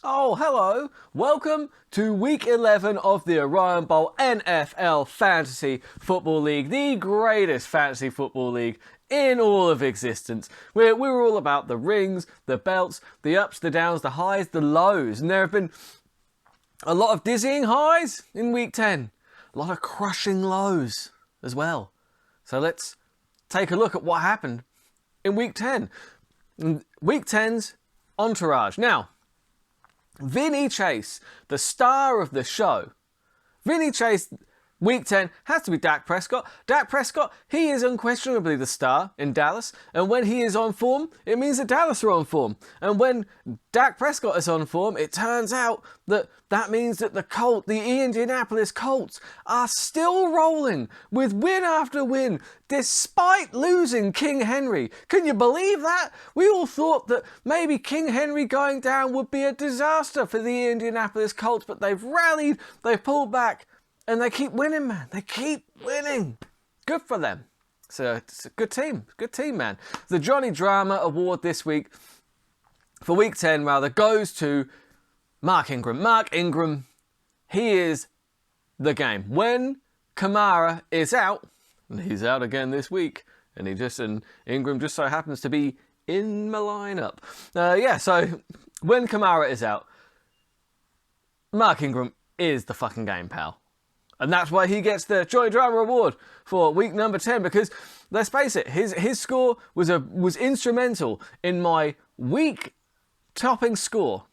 Oh, hello. Welcome to week 11 of the Orion Bowl NFL Fantasy Football League, the greatest fantasy football league in all of existence. We're all about the rings, the belts, the ups, the downs, the highs, the lows. And there have been a lot of dizzying highs in week 10, a lot of crushing lows as well. So let's take a look at what happened in week 10. Week 10's entourage. Now, Vinny Chase, the star of the show. Vinny Chase, week 10, has to be Dak Prescott. Dak Prescott, he is unquestionably the star in Dallas. And when he is on form, it means that Dallas are on form. And when Dak Prescott is on form, it turns out that means that the Indianapolis Colts are still rolling with win after win, despite losing King Henry. Can you believe that? We all thought that maybe King Henry going down would be a disaster for the Indianapolis Colts, but they've rallied, they've pulled back, and they keep winning, man. They keep winning. Good for them. So it's a good team. Good team, man. The Johnny Drama Award this week, for week 10 rather, goes to Mark Ingram. Mark Ingram, he is the game. When Kamara is out, and he's out again this week, and Ingram just so happens to be in my lineup. So when Kamara is out, Mark Ingram is the fucking game, pal. And that's why he gets the Johnny Drama Award for week number 10, because let's face it, his score was instrumental in my week-topping score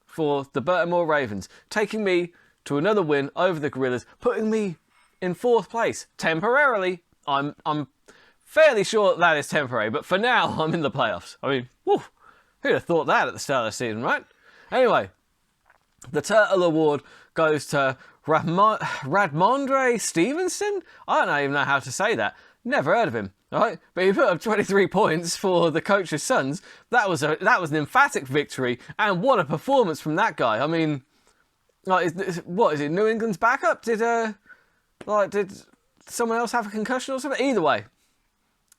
for the Burtimore Ravens, taking me to another win over the Gorillas, putting me in 4th place temporarily. I'm fairly sure that is temporary, but for now I'm in the playoffs. I mean, who'd have thought that at the start of the season, right? Anyway, the Turtle Award goes to Radmondre Stevenson? I don't even know how to say that. Never heard of him. Right? But he put up 23 points for the coach's sons. That was an emphatic victory, and what a performance from that guy. I mean, what is it? New England's backup? Did someone else have a concussion or something? Either way,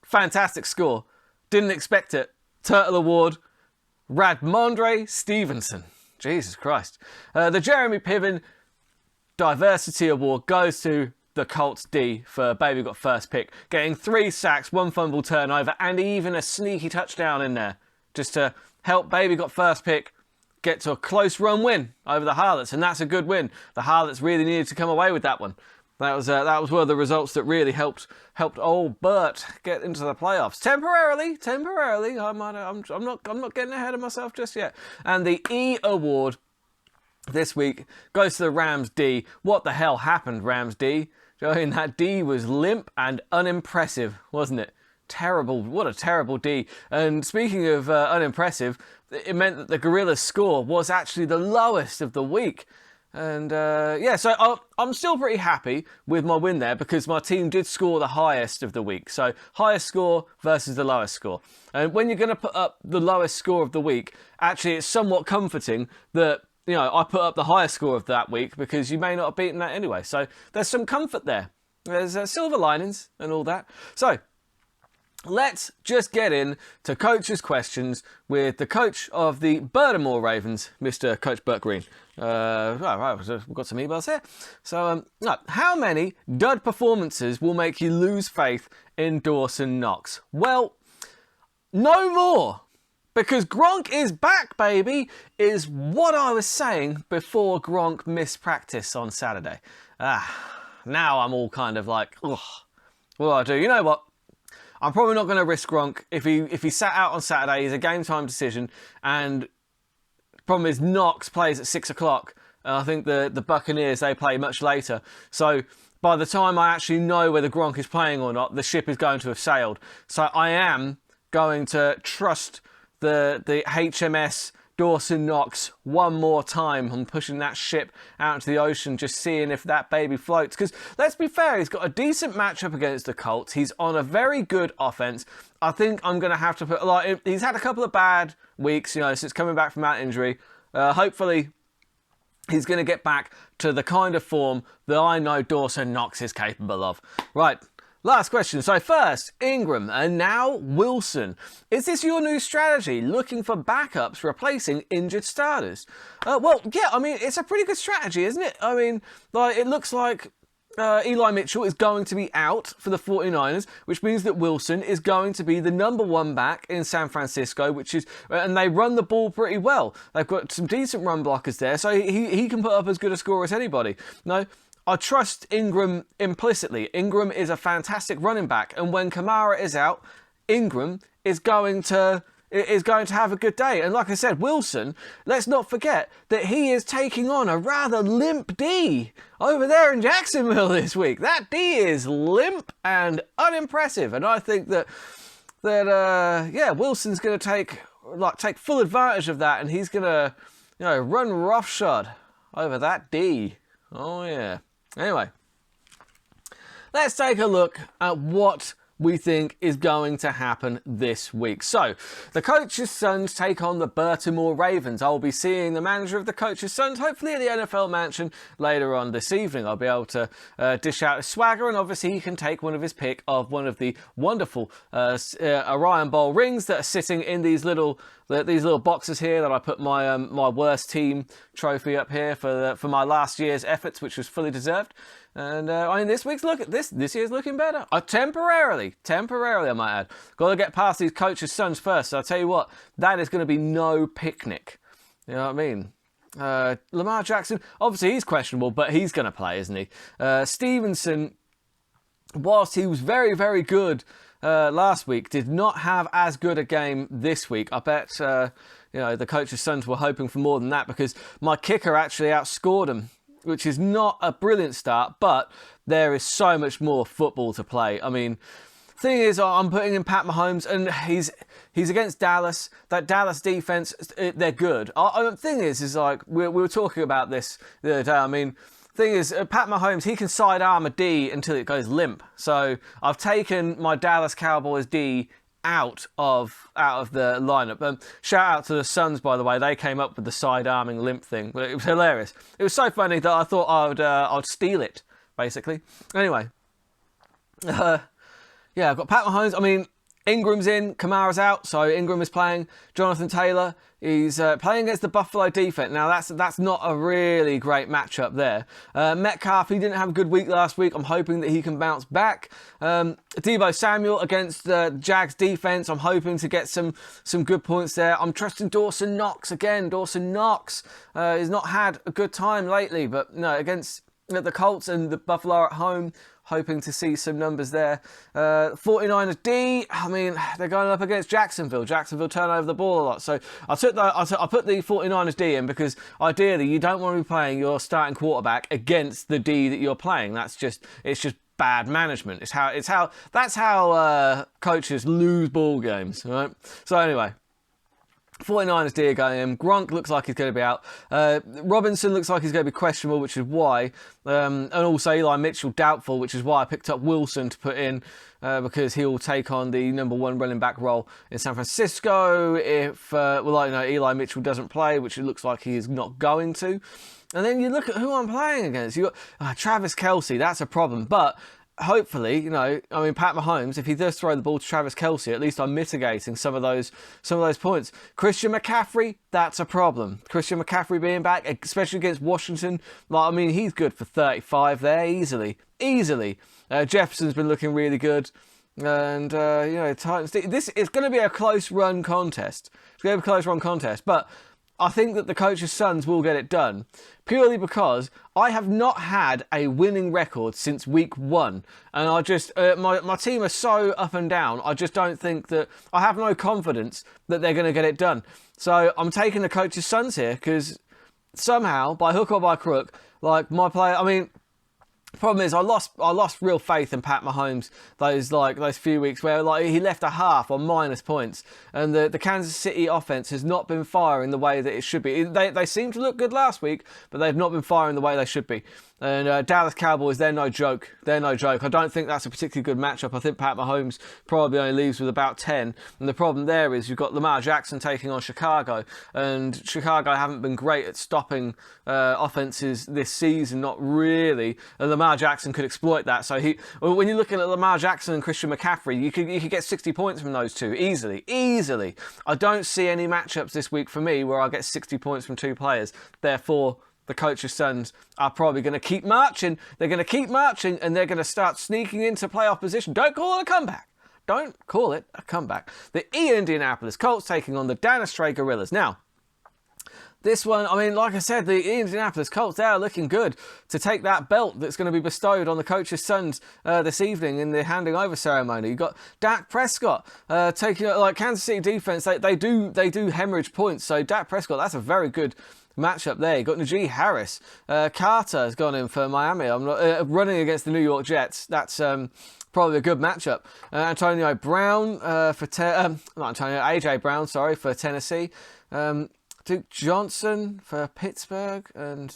fantastic score. Didn't expect it. Turtle Award, Radmondre Stevenson. Jesus Christ. The Jeremy Piven Diversity Award goes to the Colts D for Baby got first pick, getting 3 sacks, 1 fumble turnover, and even a sneaky touchdown in there, just to help Baby got first pick get to a close run win over the Harlots, and that's a good win. The Harlots really needed to come away with that one. That was one of the results that really helped old Burt get into the playoffs temporarily. I'm not getting ahead of myself just yet. And the E Award this week goes to the Rams D. What the hell happened, Rams D? I mean, that D was limp and unimpressive, wasn't it? Terrible. What a terrible D. And speaking of unimpressive, it meant that the Gorillas' score was actually the lowest of the week. And so I'm still pretty happy with my win there, because my team did score the highest of the week. So highest score versus the lowest score. And when you're going to put up the lowest score of the week, actually it's somewhat comforting that I put up the highest score of that week, because you may not have beaten that anyway. So there's some comfort there. There's silver linings and all that. So let's just get in to coach's questions with the coach of the Burtimore Ravens, Mr. Coach Burt Green. We've got some emails here. So, how many dud performances will make you lose faith in Dawson Knox? Well, no more. Because Gronk is back, baby, is what I was saying before Gronk missed practice on Saturday. Now I'm all kind of like, ugh, what do I do? You know what? I'm probably not going to risk Gronk. If he sat out on Saturday, it's a game time decision. And the problem is Knox plays at 6 o'clock. I think the Buccaneers, they play much later. So by the time I actually know whether Gronk is playing or not, the ship is going to have sailed. So I am going to trust the HMS Dawson Knox one more time. I'm pushing that ship out into the ocean, just seeing if that baby floats. Because let's be fair, he's got a decent matchup against the Colts. He's on a very good offense. I think I'm going to have to put, he's had a couple of bad weeks, since coming back from that injury. Hopefully he's going to get back to the kind of form that I know Dawson Knox is capable of. Right, Last question. So first, Ingram and now Wilson. Is this your new strategy, looking for backups replacing injured starters? Well, yeah, I mean, it's a pretty good strategy, isn't it? I mean, like, it looks like Eli Mitchell is going to be out for the 49ers, which means that Wilson is going to be the number one back in San Francisco, and they run the ball pretty well. They've got some decent run blockers there, so he can put up as good a score as anybody. No, I trust Ingram implicitly. Ingram is a fantastic running back, and when Kamara is out, Ingram is going to have a good day. And like I said, Wilson, let's not forget that he is taking on a rather limp D over there in Jacksonville this week. That D is limp and unimpressive, and I think that Wilson's going to take full advantage of that, and he's going to run roughshod over that D. Oh yeah. Anyway, let's take a look at what we think is going to happen this week. So, the Coach's Sons take on the Burtimore Ravens. I'll be seeing the manager of the Coach's Sons, hopefully at the NFL Mansion later on this evening. I'll be able to dish out a swagger, and obviously he can take one of his pick of one of the wonderful Orion Bowl rings that are sitting in these little boxes here that I put my my worst team trophy up here for my last year's efforts, which was fully deserved. And I mean, this year's looking better. Temporarily, I might add. Got to get past these Coach's Sons first. So I'll tell you what, that is going to be no picnic. You know what I mean? Lamar Jackson, obviously he's questionable, but he's going to play, isn't he? Stevenson, whilst he was very, very good last week, did not have as good a game this week. I bet the Coach's Sons were hoping for more than that, because my kicker actually outscored him, which is not a brilliant start, but there is so much more football to play. I mean, thing is, I'm putting in Pat Mahomes, and he's against Dallas. That Dallas defense, they're good. Thing is like, we were talking about this the other day. I mean, thing is, Pat Mahomes, he can sidearm a D until it goes limp. So I've taken my Dallas Cowboys D out of the lineup. Shout out to the Suns, by the way. They came up with the side-arming limp thing. But it was hilarious. It was so funny that I thought I'd steal it, basically. Anyway. I've got Pat Mahomes. I mean, Ingram's in, Kamara's out, so Ingram is playing. Jonathan Taylor, he's playing against the Buffalo defense. Now, that's not a really great matchup there. Metcalf, he didn't have a good week last week. I'm hoping that he can bounce back. Deebo Samuel against the Jags defense. I'm hoping to get some good points there. I'm trusting Dawson Knox again. Dawson Knox has not had a good time lately, but no, against the Colts and the Buffalo at home, hoping to see some numbers there. 49ers D, I mean, they're going up against Jacksonville. Jacksonville turn over the ball a lot. So I put the 49ers D in because ideally you don't want to be playing your starting quarterback against the D that you're playing. It's just bad management. That's how coaches lose ball games, right? So anyway, 49ers D are going in. Gronk looks like he's going to be out. Robinson looks like he's going to be questionable, which is why. And also Eli Mitchell doubtful, which is why I picked up Wilson to put in, because he'll take on the number one running back role in San Francisco if Eli Mitchell doesn't play, which it looks like he is not going to. And then you look at who I'm playing against. You got Travis Kelce. That's a problem, but hopefully, Pat Mahomes, if he does throw the ball to Travis Kelce, at least I'm mitigating some of those points. Christian McCaffrey, that's a problem. Christian McCaffrey being back, especially against Washington, he's good for 35 there, easily. Jefferson's been looking really good. And, Titans, this is going to be a close run contest. But I think that the Coach's Sons will get it done, purely because I have not had a winning record since week 1, and I just my team are so up and down. I just don't think that I have no confidence that they're going to get it done. So I'm taking the Coach's Sons here because somehow, by hook or by crook, my player. Problem is, I lost real faith in Pat Mahomes those few weeks where he left a half on minus points, and the Kansas City offense has not been firing the way that it should be. They seemed to look good last week, but they've not been firing the way they should be. And Dallas Cowboys, they're no joke. They're no joke. I don't think that's a particularly good matchup. I think Pat Mahomes probably only leaves with about 10. And the problem there is you've got Lamar Jackson taking on Chicago. And Chicago haven't been great at stopping offenses this season, not really. And Lamar Jackson could exploit that. So when you're looking at Lamar Jackson and Christian McCaffrey, you could get 60 points from those two easily. Easily. I don't see any matchups this week for me where I get 60 points from two players. Therefore, the coach's sons are probably going to keep marching. They're going to keep marching and they're going to start sneaking into playoff position. Don't call it a comeback. Don't call it a comeback. The Indianapolis Colts taking on the Dallas Stray Gorillas. Now, this one, I mean, like I said, the Indianapolis Colts, they are looking good to take that belt that's going to be bestowed on the coach's sons this evening in the handing over ceremony. You've got Dak Prescott taking, like Kansas City defense, they do hemorrhage points. So Dak Prescott, that's a very good matchup there. You've got Najee Harris. Carter has gone in for Miami. I'm not running against the New York Jets. That's probably a good matchup. Antonio Brown AJ Brown, sorry, for Tennessee. Duke Johnson for Pittsburgh, and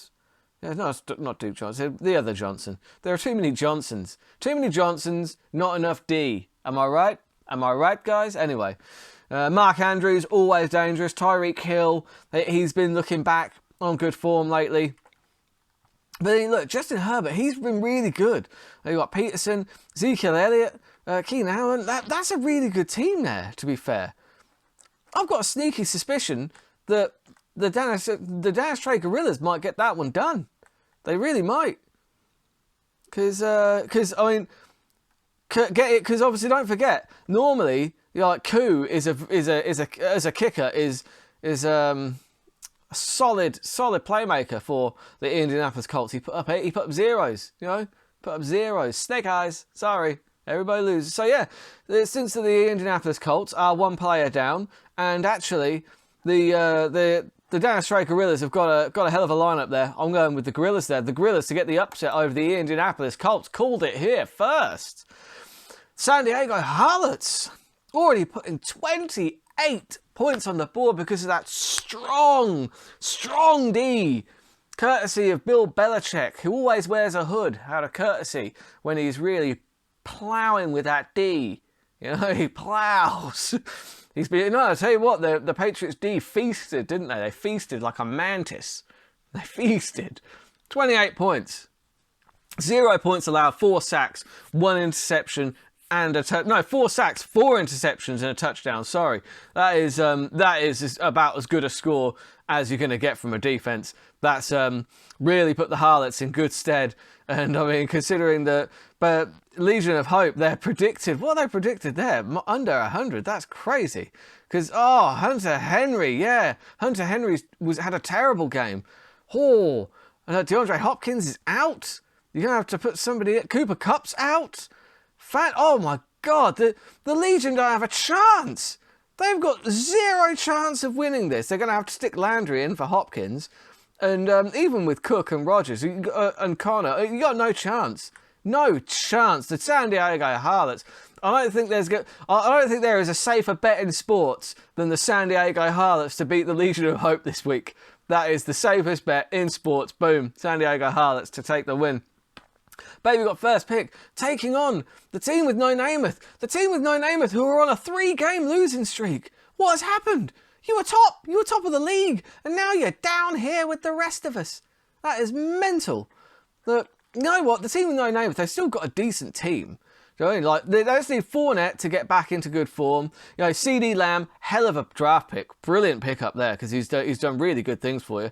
no, it's not Duke Johnson, the other Johnson. There are too many Johnsons. Too many Johnsons, not enough D. Am I right? Am I right, guys? Anyway, Mark Andrews, always dangerous. Tyreek Hill, he's been looking back on good form lately. But then, look, Justin Herbert, he's been really good. You've got Peterson, Ezekiel Elliott, Keenan Allen. That's a really good team there, to be fair. I've got a sneaky suspicion that the Dallas Stray Gorillas might get that one done. They really might. Because I mean, because obviously don't forget, normally, you know, like Koo as a kicker is a solid playmaker for the Indianapolis Colts. He put up zeros, you know, Snake eyes. Sorry, everybody loses. So yeah, since the Indianapolis Colts are one player down, and actually the Dallas Stray Gorillas have got a hell of a lineup there. I'm going with the Gorillas there. The Gorillas to get the upset over the Indianapolis Colts. Called it here first. San Diego Harlots already putting 28 points on the board because of that strong D. Courtesy of Bill Belichick, who always wears a hood out of courtesy when he's really ploughing with that D. You know, he ploughs. I tell you what, the Patriots D feasted, didn't they? They feasted like a mantis. They feasted. 28 points. 0 points allowed, 4 sacks, 1 interception, and 4 sacks, 4 interceptions, and a touchdown. Sorry. That is about as good a score as you're going to get from a defense. That's really put the Harlots in good stead. And I mean, considering that, but Legion of Hope, they predicted there, under 100. That's crazy. Because, Hunter Henry, yeah. Hunter Henry had a terrible game. DeAndre Hopkins is out. You're going to have to put somebody, Cooper Kupp's out. Oh my God, the Legion don't have a chance. They've got 0 chance of winning this. They're going to have to stick Landry in for Hopkins. And even with Cook and Rodgers and Connor, you got no chance. No chance. The San Diego Harlots. I don't think there is a safer bet in sports than the San Diego Harlots to beat the Legion of Hope this week. That is the safest bet in sports. Boom. San Diego Harlots to take the win. Baby got first pick, taking on the team with no Namath. The team with no Namath who are on a 3-game losing streak. What has happened? You were top of the league, and now you're down here with the rest of us. That is mental. Look, you know what? The team with no Namath, they've still got a decent team. Do you know what I mean? Like, they just need Fournette to get back into good form. You know, CeeDee Lamb, hell of a draft pick. Brilliant pick up there, because he's done really good things for you.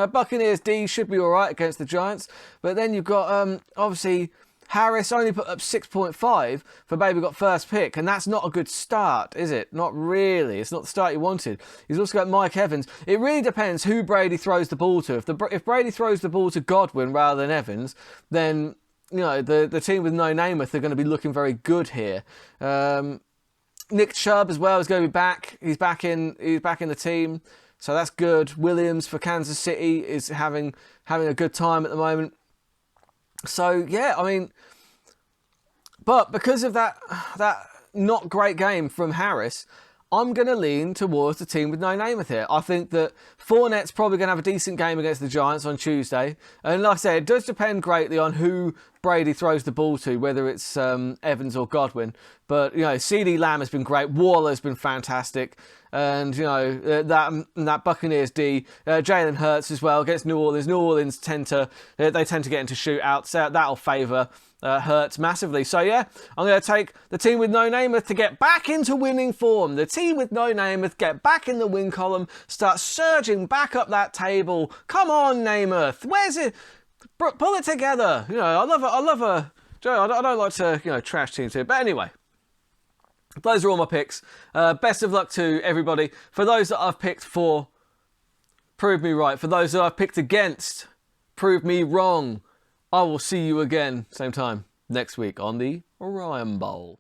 Buccaneers D should be all right against the Giants. But then you've got, obviously, Harris only put up 6.5 for Baby got first pick, and that's not a good start, is it? Not really. It's not the start you wanted. He's also got Mike Evans. It really depends who Brady throws the ball to. If Brady throws the ball to Godwin rather than Evans, then, you know, the team with no Namath are going to be looking very good here. Nick Chubb as well is going to be back. He's back in the team, so that's good. Williams for Kansas City is having a good time at the moment. So yeah, I mean, but because of that not great game from Harris, I'm going to lean towards the team with no Namath here. I think that Fournette's probably going to have a decent game against the Giants on Tuesday. And like I said, it does depend greatly on who Brady throws the ball to, whether it's Evans or Godwin. But, you know, CeeDee Lamb has been great. Waller's been fantastic. And, you know, that Buccaneers D, Jalen Hurts as well against New Orleans. New Orleans tend to get into shootouts. So that'll favour Hurts massively. So, yeah, I'm going to take the team with no Namath to get back into winning form. The team with no Namath get back in the win column, start surging back up that table. Come on, Namath. Where's it? Pull it together. You know, I love a Joe, I don't like to, you know, trash teams here. But anyway, those are all my picks. Best of luck to everybody. For those that I've picked for, prove me right. For those that I've picked against, prove me wrong. I will see you again, same time, next week on the Orion Bowl.